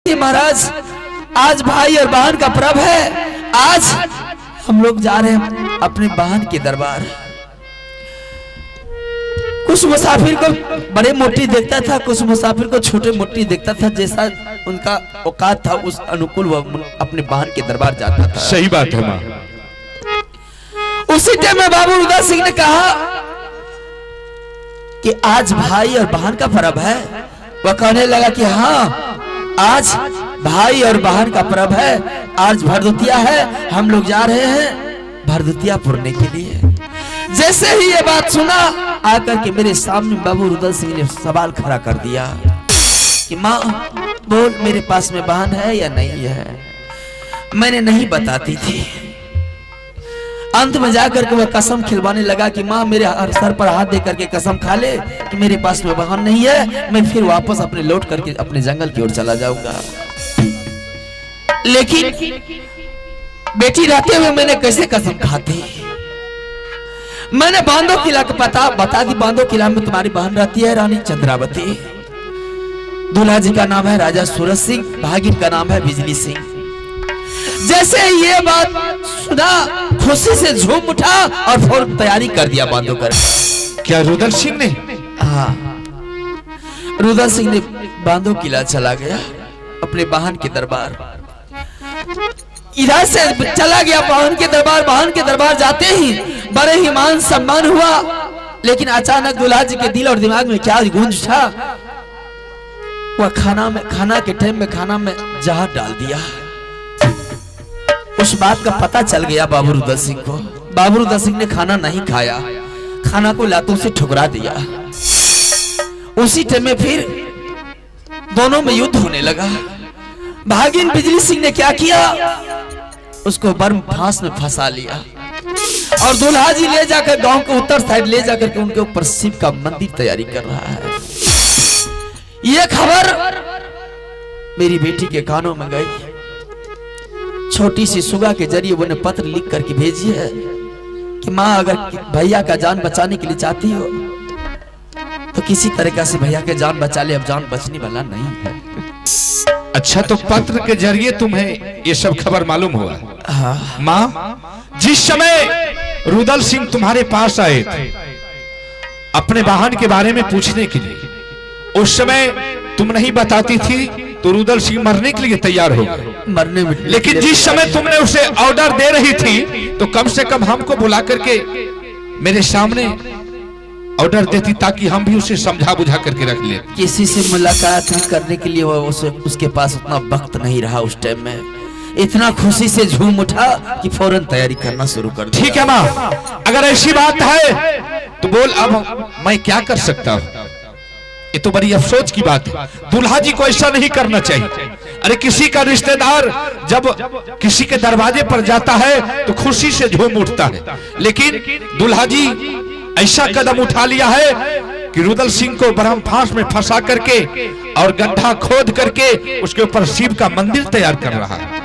देखिए महाराज, आज भाई और बहन का पर्व है। आज हम लोग जा रहे हैं अपने बहन के दरबार। कुछ मुसाफिर को बड़े मोटी देखता था, कुछ मुसाफिर को छोटे मोटी देखता था। जैसा उनका औकात था उस अनुकूल वो अपने बहन के दरबार जाता था। सही बात है माँ। उसी टाइम में बाबू रुद्र सिंह ने कहा कि आज भाई और बहन का पर्व है। वह कहने लगा कि हाँ, आज भाई और बहन का पर्व है, आज भरदुतिया है, हम लोग जा रहे हैं भरदुतिया पुरने के लिए। जैसे ही ये बात सुना, आकर के मेरे सामने बाबू रुद्र सिंह ने सवाल खड़ा कर दिया कि माँ बोल, मेरे पास में बहन है या नहीं है? मैंने नहीं बताती थी। अंत में जाकर के वह कसम खिलवाने लगा कि माँ मेरे सर पर हाथ दे करके कसम खा ले कि मेरे पास में बहन नहीं है, मैं फिर वापस अपने लौट करके अपने जंगल की ओर चला जाऊंगा। लेकिन बेटी रहते हुए मैंने कैसे कसम खाती? मैंने बांधो किला का पता बता दी। बांधो किला में तुम्हारी बहन रहती है, रानी चंद्रावती। दूल्हा जी का नाम है राजा सूरज सिंह, भागिन का नाम है बिजली सिंह। जैसे ये बात सुना, खुशी से झूम उठा और फौरन तैयारी कर दिया बांधो कर। क्या रुद्र सिंह ने? हाँ, रुद्र सिंह ने बांधो किला चला गया अपने बहन के दरबार। इधर से चला गया बहन के दरबार। बहन के दरबार जाते ही बड़े ही मान सम्मान हुआ। लेकिन अचानक दूल्हा जी के दिल और दिमाग में क्या गूंज उठा, वह खाना के टाइम में खाना में जहर डाल दिया। उस बात का पता चल गया बाबू रुद्र सिंह को। बाबू रुद्र सिंह ने खाना नहीं खाया, खाना को लातों से ठुकरा दिया। उसी टाइम में फिर दोनों में युद्ध होने लगा। भागिन बिजली सिंह ने क्या किया, उसको बर्म फांस में फंसा लिया और दूल्हा जी ले जाकर गांव के उत्तर साइड ले जाकर के उनके ऊपर शिव का मंदिर तैयारी कर रहा है। यह खबर मेरी बेटी के कानों में गई। छोटी सी सुगा के जरिए वो ने पत्र लिख करके भेजी है कि माँ अगर भैया का जान बचाने के लिए चाहती हो तो किसी तरीका से भैया के जान बचा ले, अब जान बचने वाला नहीं है। अच्छा, तो पत्र के जरिए तुम्हें ये सब खबर मालूम हुआ? हाँ। माँ, जिस समय रुद्र सिंह तुम्हारे पास आए थे अपने बहन के बारे में पूछने के लिए, उस समय तुम नहीं बताती थी तो रुद्र सिंह मरने के लिए तैयार हो मरने में। लेकिन जिस समय तुमने उसे ऑर्डर दे रही थी तो कम से कम हमको बुला करके मेरे सामने ऑर्डर देती ताकि हम भी उसे समझा बुझा करके रख ले। किसी से मुलाकात करने के लिए उसके पास उतना वक्त नहीं रहा। उस टाइम में इतना खुशी से झूम उठा कि फौरन तैयारी करना शुरू कर दिया। ठीक है माँ, अगर ऐसी बात है तो बोल, अब मैं क्या कर सकता हूँ? ये तो बड़ी अफसोस की बात है। दूल्हा जी को ऐसा नहीं करना चाहिए। अरे किसी का रिश्तेदार जब किसी के दरवाजे पर जाता है तो खुशी से झूम उठता है, लेकिन दूल्हा जी ऐसा कदम उठा लिया है कि रुद्र सिंह को बरम फांस में फंसा करके और गड्ढा खोद करके उसके ऊपर शिव का मंदिर तैयार कर रहा है।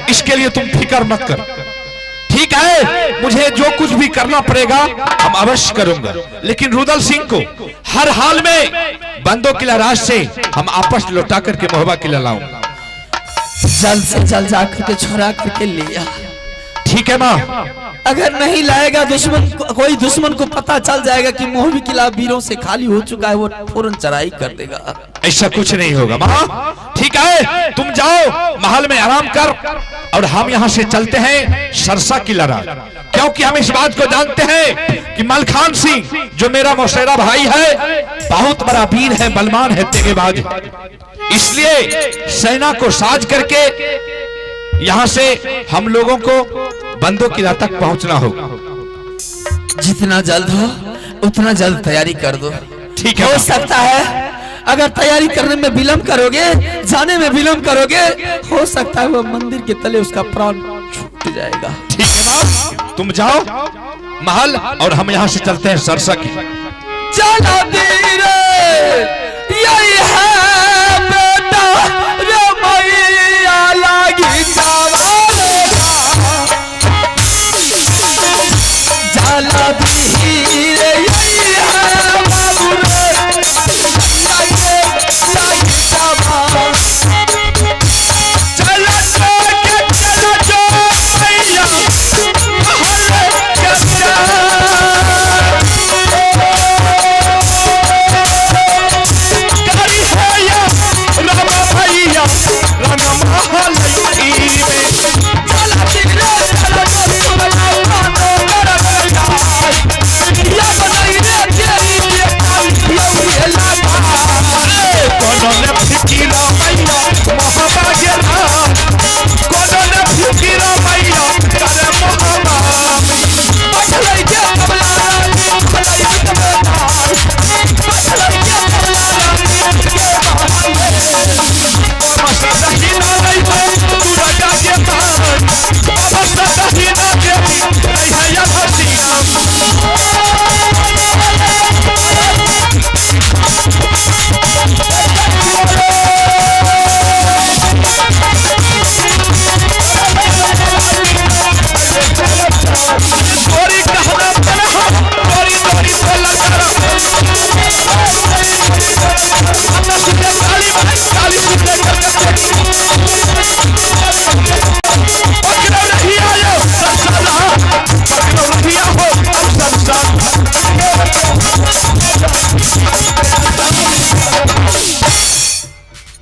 इसके लिए तुम फिक्र मत कर, ठीक है, मुझे जो कुछ भी करना पड़ेगा हम अवश्य करूंगा, लेकिन रुदल सिंह को हर हाल में बंदो किला राज से हम आपस लौटा करके मोहबा किला लाऊंगा। जल्द से जल्द जाकर के छुड़ा करके लिया। ठीक है माँ। अगर नहीं लाएगा कोई दुश्मन को पता चल जाएगा कि मोहबी किला वीरों से खाली हो चुका है, वो फौरन चढ़ाई कर देगा। ऐसा कुछ नहीं होगा माँ। ठीक है, तुम जाओ महल में आराम कर और हम यहाँ से चलते हैं सरसा किला राज, क्योंकि हम इस बात को जानते हैं कि मलखान सिंह जो मेरा मौसेरा भाई है बहुत बड़ा वीर है, बलवान है, तेगेबाज है। इसलिए सेना को साज करके यहाँ से हम लोगों को बंदो किला तक पहुंचना होगा। जितना जल्द हो उतना जल्द तैयारी कर दो। ठीक है। हो सकता है अगर तैयारी करने में विलंब करोगे, जाने में विलंब करोगे, हो सकता है वो मंदिर के तले उसका प्राण छूट जाएगा। ठीक है माँ, तुम जाओ महल और हम यहाँ से चलते हैं सरसा की। चलो धीरे, यही है बेटा रमैया लागी जाला धीरे, यही है बाबू रे लागी जवान। चलो जो भैया महल के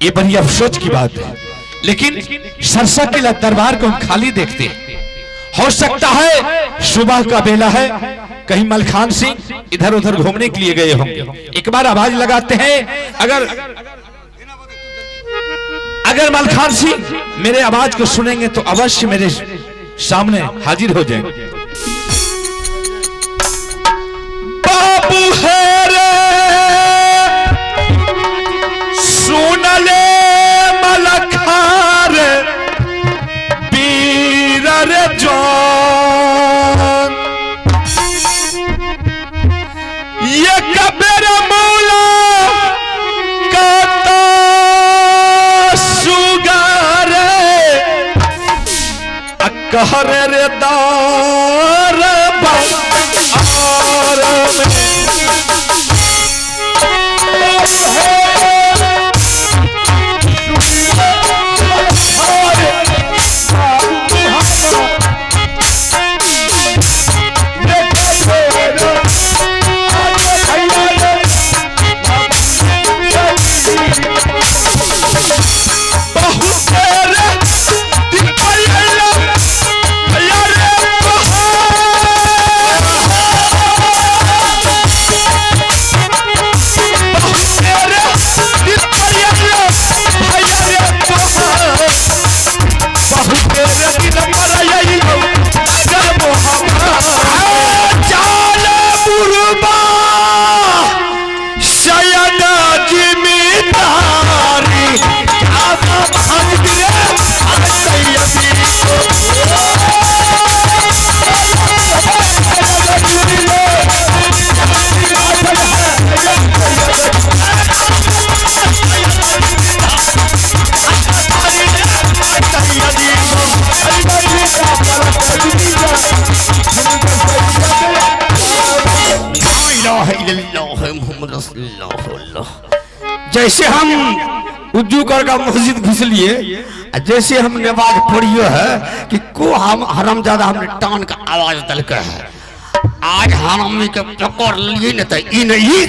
ये बड़ी अफसोस की बात है, लेकिन सरसा किला दरबार को हम खाली देखते हैं। हो सकता है सुबह का बेला है, कहीं मलखान सिंह इधर उधर घूमने के लिए गए होंगे। एक बार आवाज लगाते हैं, अगर मलखान सिंह मेरे आवाज को सुनेंगे तो अवश्य मेरे सामने हाजिर हो जाएंगे। बाबू है रे सुन ले मलखार वीर रे जान, ये कबीर मौला का सुगार कहर रे दार जैसे हम उज्जूगढ़ का मस्जिद घुस लिए, जैसे हमने आवाज पढ़ियो है कि को हम हरामजादा हमने टान का आवाज दलके है, आज हरामी के पकड़ लिए न तो ई नहीं।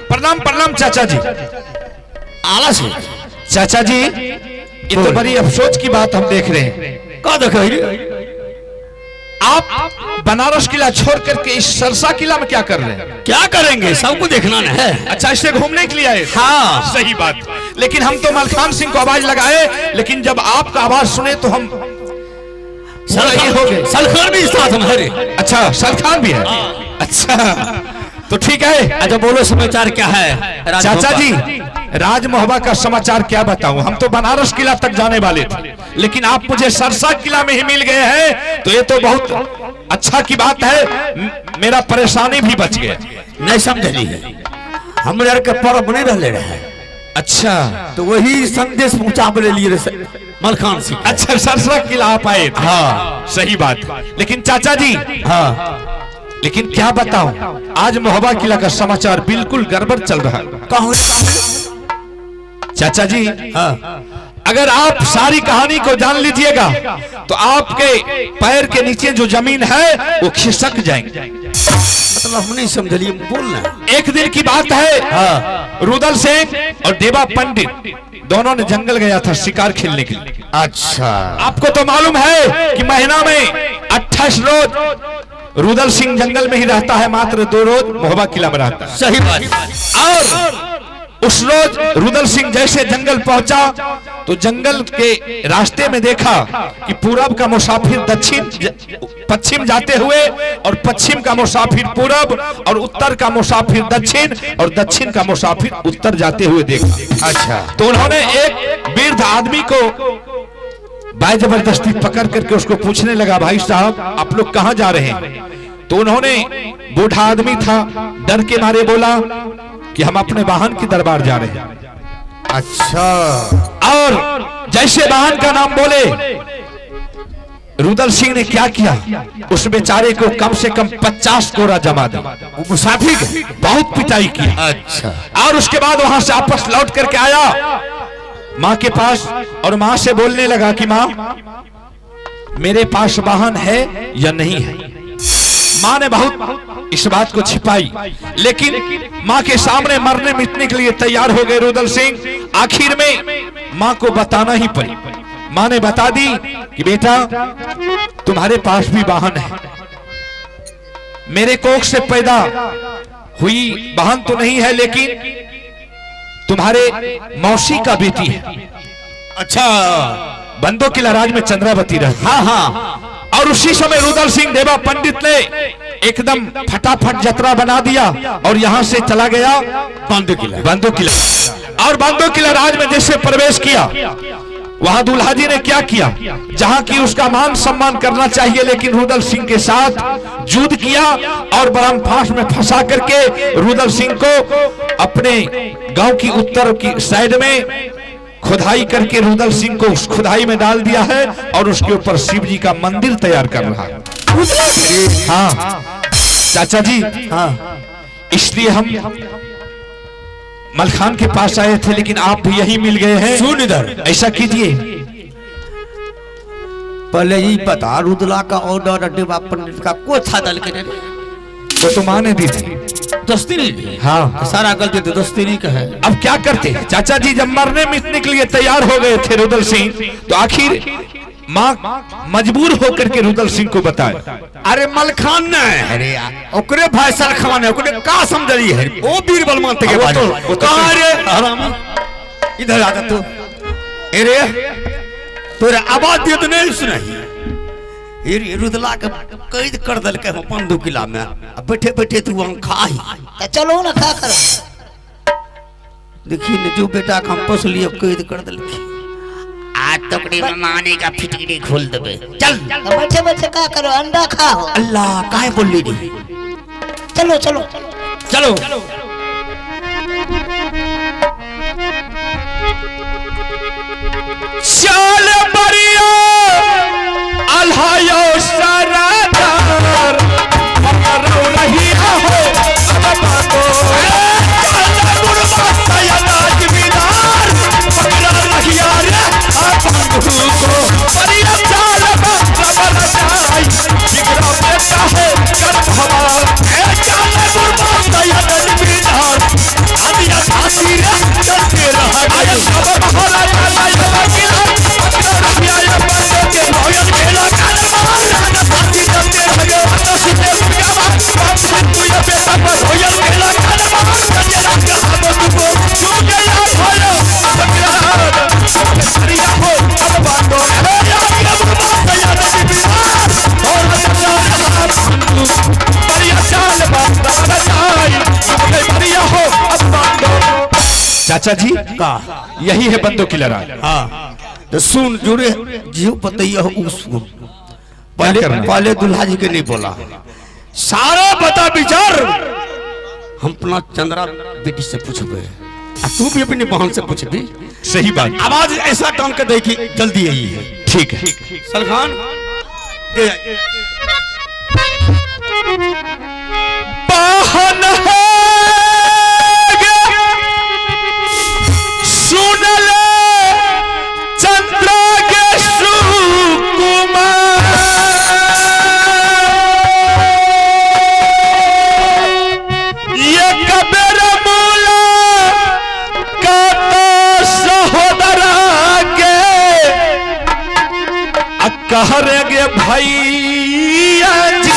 प्रणाम प्रणाम चाचा जी। आलस है चाचा जी, ये तो बड़ी अफसोस की बात हम देख रहे हैं। का देख रहे? आप बनारस किला छोड़ करके इस सरसा किला में क्या कर रहे हैं? क्या करेंगे, सबको देखना न है। अच्छा, इससे घूमने के लिए आए? हाँ सही बात। लेकिन हम तो मलखान सिंह को आवाज लगाए, लेकिन जब आपका आवाज सुने तो हम सलखान हो गए। सलखान भी साथ में है। अच्छा, सलखान भी है। अच्छा तो ठीक है। अच्छा बोलो, समाचार क्या है? चाचा जी, राजमोहबा का समाचार क्या बताऊं? हम तो बनारस किला तक जाने वाले थे, लेकिन आप मुझे सरसा किला में ही मिल गए हैं, तो ये तो बहुत अच्छा की बात है। मेरा परेशानी भी बच गया। नहीं समझली है, हम यार के पर्व नहीं रहले रहे। अच्छा, तो वही संदेश पहुंचावे लिए मलखान सिंह। अच्छा, सरसा किला आप आए थे। हाँ सही बात। लेकिन चाचा जी, हाँ लेकिन क्या बताऊं, आज मोहबा किला का समाचार बिल्कुल गड़बड़ चल रहा है। चाचा जी, हाँ अगर आप सारी कहानी को जान लीजिएगा तो आपके पैर के नीचे जो जमीन है वो खिसक जाएंगे। मतलब हम नहीं समझलिए, बोलना। एक दिन की बात है, हाँ रुदल सिंह और देवा पंडित दोनों ने जंगल गया था शिकार खेलने के लिए। अच्छा, आपको आपको तो मालूम है कि महीना में 28 रोज रुदल सिंह जंगल में ही रहता है, मात्र 2 रोज मोहबा किला में रहता है। सही बात। और उस रोज रुदल सिंह जैसे जंगल पहुंचा तो जंगल के रास्ते में देखा कि पूरब का मुसाफिर पश्चिम जाते हुए, और पश्चिम का मुसाफिर पूरब, और उत्तर का मुसाफिर दक्षिण, और दक्षिण का मुसाफिर उत्तर जाते हुए देखा। अच्छा, तो उन्होंने एक वृद्ध आदमी को बाय जबरदस्ती पकड़ करके उसको पूछने लगा, भाई साहब आप लोग कहां जा रहे हैं? तो उन्होंने, बूढ़ा आदमी था, डर के मारे बोला कि हम अपने वाहन के दरबार जा रहे हैं। अच्छा, और जैसे वाहन का नाम बोले, रुदल सिंह ने क्या किया, उस बेचारे को कम से कम 50 कोरा जमा दिया। मुसाफिर बहुत पिटाई की। अच्छा, और उसके बाद वहां से वापस लौट करके आया माँ के पास, और माँ से बोलने लगा कि माँ मेरे पास वाहन है या नहीं है। माँ ने बहुत इस बात को छिपाई, लेकिन माँ के सामने मरने मिटने के लिए तैयार हो गए रुदल सिंह। आखिर में माँ को बताना ही पड़ी। माँ ने बता दी कि बेटा तुम्हारे पास भी वाहन है, मेरे कोख से पैदा हुई वाहन तो नहीं है, लेकिन तुम्हारे मौसी का बेटी है। अच्छा, बंदो किला राज में चंद्रावती रहती। हाँ हाँ। और उसी समय रुदल सिंह देवा पंडित ने एकदम फटाफट जतरा बना दिया और यहाँ से चला गया बंदो किला। और बंदो किला राज में जैसे प्रवेश किया, वहां दूल्हा जी ने क्या किया, जहां की उसका मान सम्मान करना चाहिए, लेकिन रुदल सिंह के साथ युद्ध किया और बरम फांस में फंसा करके रुदल सिंह को अपने गांव की उत्तर की साइड में खुदाई करके रुदल सिंह को उस खुदाई में डाल दिया है, और उसके ऊपर शिव जी का मंदिर तैयार कर रहा है। हाँ चाचा जी, हाँ, इसलिए हम मलखान के पास आए थे, लेकिन आप भी यही मिल गए हैं। सुन इधर, ऐसा कीजिए, पहले ही बता, रुदला का ऑर्डर देवा पंडित का को था दल के वो तो माँ ने दी थी। दस्ती, हाँ, सारा गलती तो दस्ती का है। अब क्या करते चाचा जी, जब मरने मिटने के लिए तैयार हो गए थे रुदल सिंह, तो आखिर माँ मजबूर होकर के रुदल सिंह को बताया, अरे मलखान ने, अरे ओकरे भाई सलखान है, ओकरे का समझली है, ओ बीरबल मानते के वो तो अरे हरामी इधर आ तू। अरे तोरे आवाज दिए तो नहीं सुनाई। ये रुदला के कैद कर दल के बंदूक किला में, बैठे बैठे तू वहां खाही, चलो ना खा कर। देखी ने जो बेटा का हम पोस लिए कैद कर दल की, आज तकड़ी नानी का फिटकड़ी खोल देबे। चल बैठे बैठे का करो, अंडा खाओ। अल्लाह काहे बोली दी। चलो चलो चलो चल बरिया अल्हायो सरादार, हमरो रही हो अब बातो चाचा जी का यही है बंदों की लड़ाई। हाँ तो सुन जुड़े जीव पतैया हो उसको पहले करना? पहले दुल्हा जी के नहीं बोला, सारा बता विचार हम अपना चंद्रा बेटी से पूछबे, तू भी अपनी बहन से पूछबी। सही बात। आवाज ऐसा टांग के दे कि जल्दी यही है। ठीक है। सलखान दे बहन है सुन ले चंद्रा के सुकुमार, ये कबीर मूला का तो सहोदरा के कहेंगे भैया जी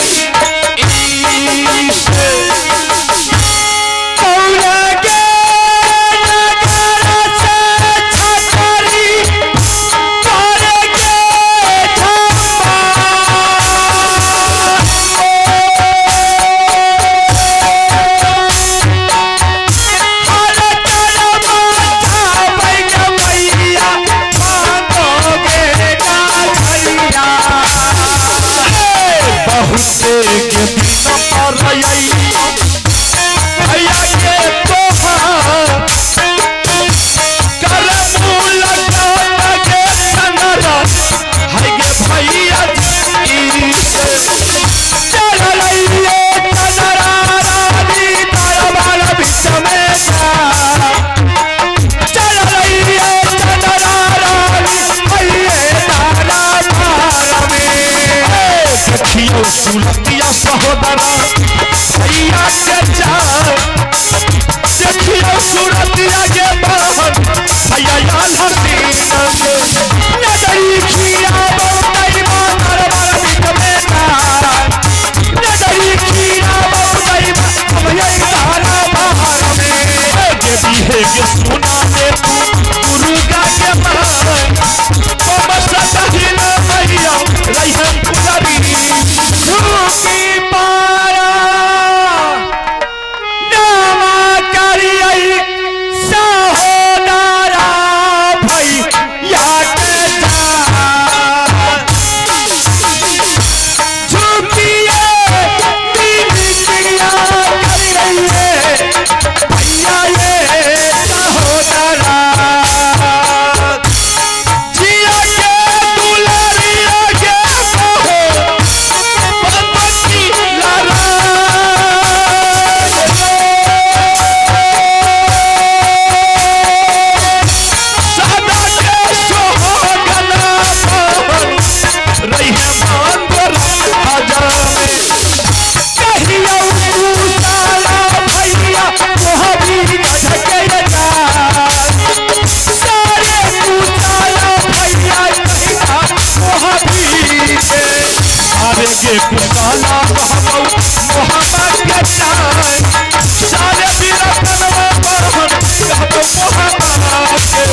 सुलतिया सहोदरा भैया के जा देखियो सुरतिया के बहन भैया याल हसीना के नजरी खिया बहुतई मार मार बिक बेटा नजरी खिया बहुतई भैया तारा बाहर में के भी है के सुना दे गुरुगा के बहन तो बस सहिना भैया रही है पुजारी की पारा नामा करिए सहोदरा भैया के झुकिए बिनतिया करिए भैया ये सहोदरा जिया के दुलारिया के के पुकाला मोहम्मद के चाय सारे बीरतनवा बहन कहतो मोहम्मद के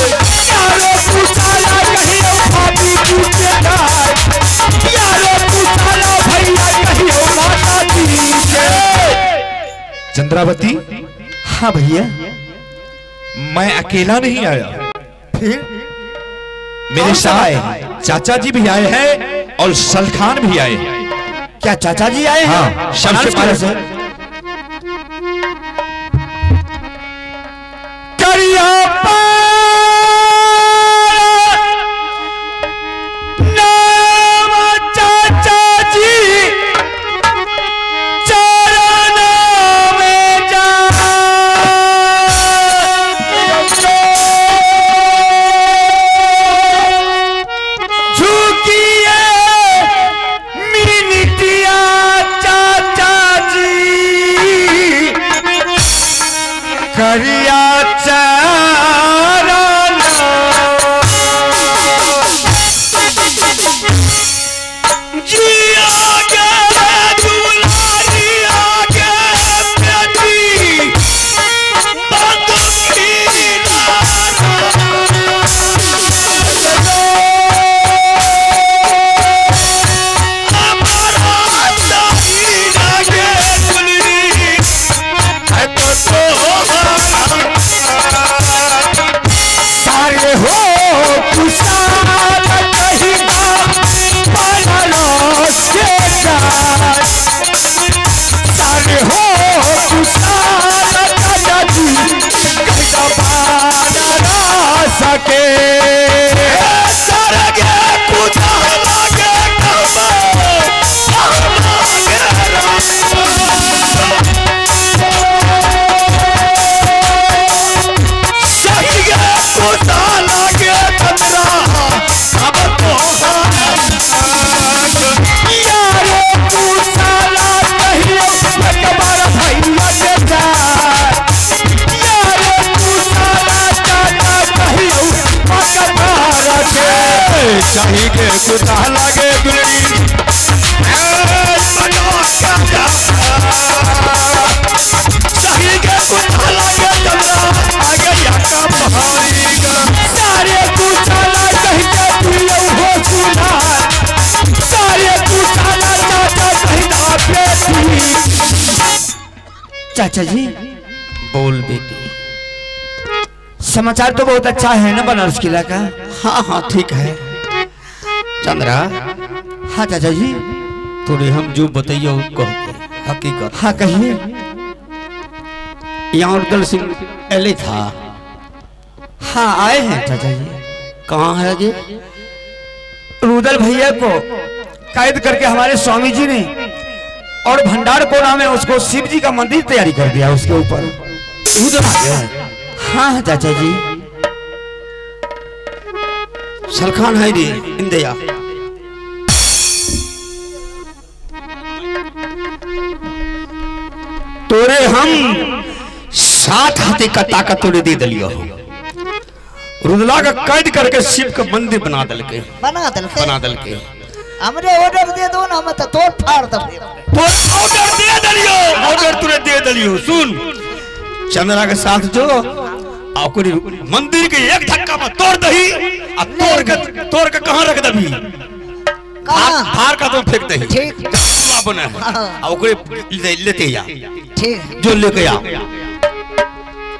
यारो पुकाला कहियो भाभी पूछे जाए यारो पुकाला भैया कहियो माता जी के। चंद्रावती हाँ भैया मैं अकेला नहीं आया, फिर मेरे साथ चाचा जी भी आए हैं और सलखान भी आए हैं। क्या चाचा जी आए हैं? हाँ, सबसे पहले से करिया नाम चाचा जी चरण में जा झुकिए मिनटिया चाचा जी करिया सके सरगे कुदा लागे चाहिए कुदा लागे दुलड़ी चाहिए कुदा लागे तमरा आगे याका पहाड़ी का सारे कुचाला कहीं के पियो हो सुना सारे कुचाला चाचा कहीं ना बेटी। चाचा जी बोल बेटी। समाचार तो बहुत अच्छा है ना बनारस किला का। हाँ हाँ ठीक है चंद्रा। हाँ चाचा जी थोड़ी हम जो बताइए कहते हकीकत। हाँ कहिए। यहाँ रुदल सिंह एले था। हाँ आए हैं चाचा जी। कहाँ है जी? रुदल भैया को कैद करके हमारे स्वामी जी ने और भंडार कोना में उसको शिव जी का मंदिर तैयारी कर दिया उसके ऊपर। उधर आ गया। हाँ हाँ चाचा जी। सलखान है रे इंदिया। तोरे हम 7 हाथी का ताकत तोड़े दे दलियो। रुदला का कैद करके शिव का मंदिर बना दल के हमरे ऑर्डर दे दो ना, हम तो तोड़ फाड़ दो। तो ऑर्डर दे दलियो। ऑर्डर तूने दे दलियो। सुन चंद्रा के साथ जो आकुरी मंदिर के एक धक्का में तोड़ दही और तोड़ के कहां रख दबी? फाड़ का तो फेंक दही। ठीक बना है और ओकरे लेते जा। ठीक जो लेके आ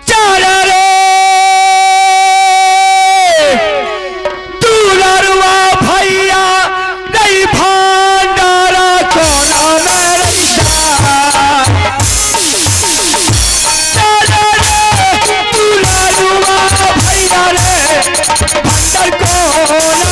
चला रे तू लड़वा भैया नहीं भंडारा कोना में रहता। चला रे तू लड़वा भैया रे भंडार कोना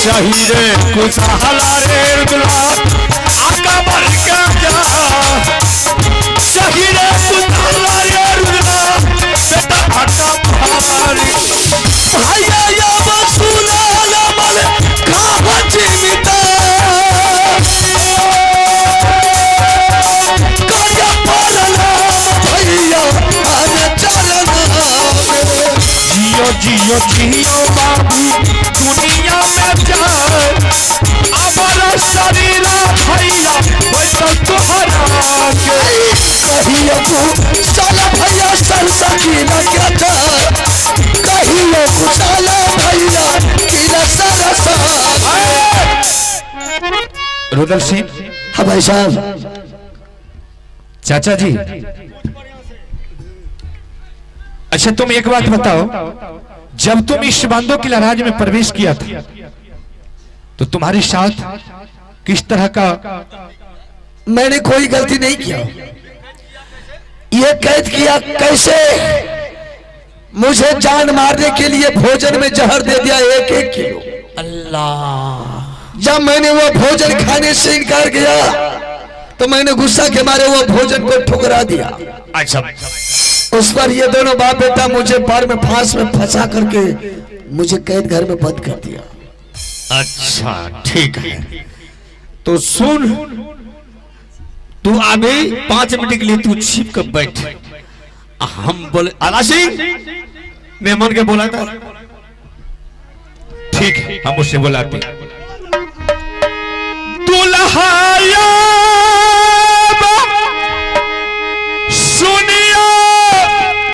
चाहिए कुछ हलारे रुदला आका भर का जा। चाहिए कुछ हलारे रुदला बेटा आका भारी भैया या बसुला ना मल खा जीविता काया पालना भैया आने चलना जियो जियो जियो जियो बाबू दुनिया में जाए हमारा शरीर भैया वैसा तुहरा के कहियो कुशल भैया सरसकी न के जाए कहियो कुशल भैया की सरस रुदल सिंह। हाँ भाई साहब। चाचा जी अच्छा तुम एक बात बताओ, जब तुम इस बांदो किला राज में प्रवेश किया था तो तुम्हारे साथ किस तरह का? मैंने कोई गलती नहीं किया, ये कैद किया कैसे? मुझे जान मारने के लिए भोजन में जहर दे दिया 1-1 किलो। अल्लाह। जब मैंने वो भोजन खाने से इनकार किया तो मैंने गुस्सा के मारे वो भोजन को ठुकरा दिया। अच्छा उस पर ये दोनों बाप बेटा मुझे बार में फांस में फंसा करके मुझे कैद घर में बंद कर दिया। अच्छा ठीक है, तो सुन तू अभी 5 मिनट के लिए तू छिप कर बैठ। हम बोले आला सिंह मेहमान के बोला था, ठीक है हम उससे बुलाते हैं।